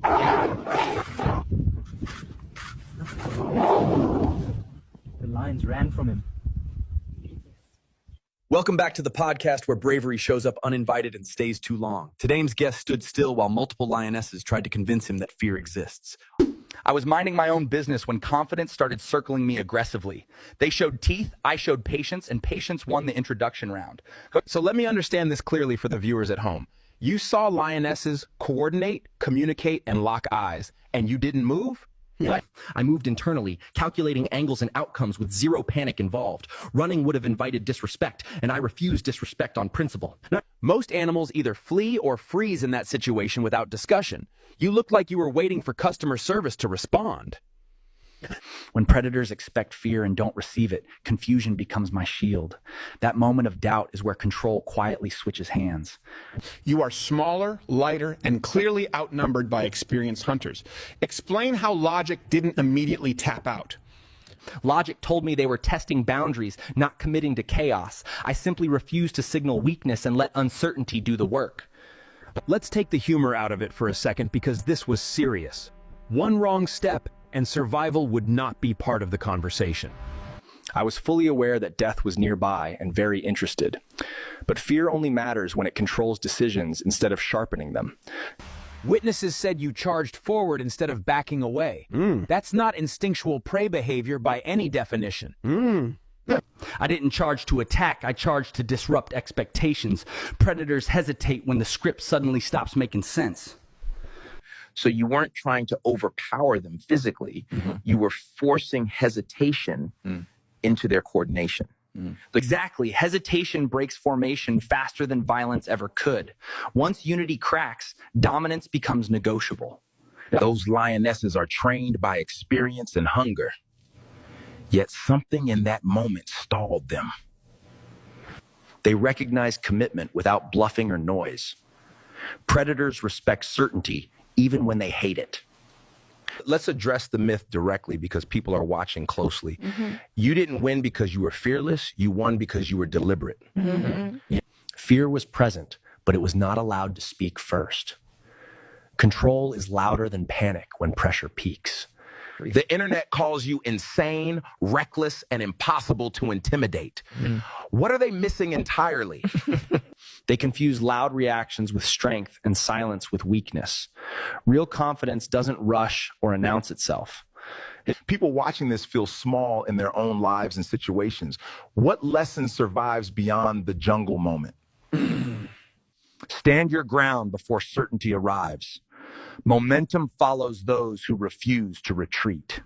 The lions ran from him. Welcome back to the podcast where bravery shows up uninvited and stays too long. Today's guest stood still while multiple lionesses tried to convince him that fear exists. I was minding my own business when confidence started circling me aggressively. They showed teeth, I showed patience, and patience won the introduction round. So let me understand this clearly for the viewers at home. You saw lionesses coordinate, communicate, and lock eyes, and you didn't move? Yeah. I moved internally, calculating angles and outcomes with zero panic involved. Running would have invited disrespect, and I refused disrespect on principle. Most animals either flee or freeze in that situation without discussion. You looked like you were waiting for customer service to respond. When predators expect fear and don't receive it, confusion becomes my shield. That moment of doubt is where control quietly switches hands. You are smaller, lighter, and clearly outnumbered by experienced hunters. Explain how logic didn't immediately tap out. Logic told me they were testing boundaries, not committing to chaos. I simply refused to signal weakness and let uncertainty do the work. Let's take the humor out of it for a second because this was serious. One wrong step and survival would not be part of the conversation. I was fully aware that death was nearby and very interested. But fear only matters when it controls decisions instead of sharpening them. Witnesses said you charged forward instead of backing away. That's not instinctual prey behavior by any definition. I didn't charge to attack, I charged to disrupt expectations. Predators hesitate when the script suddenly stops making sense. So you weren't trying to overpower them physically. You were forcing hesitation into their coordination. Exactly. Hesitation breaks formation faster than violence ever could. Once unity cracks, dominance becomes negotiable. Those lionesses are trained by experience and hunger. Yet something in that moment stalled them. They recognize commitment without bluffing or noise. Predators respect certainty even when they hate it. Let's address the myth directly because people are watching closely. You didn't win because you were fearless. You won because you were deliberate. Fear was present, but it was not allowed to speak first. Control is louder than panic when pressure peaks. The internet calls you insane, reckless, and impossible to intimidate. What are they missing entirely? They confuse loud reactions with strength and silence with weakness. Real confidence doesn't rush or announce itself. People watching this feel small in their own lives and situations. What lesson survives beyond the jungle moment? Stand your ground before certainty arrives. Momentum follows those who refuse to retreat.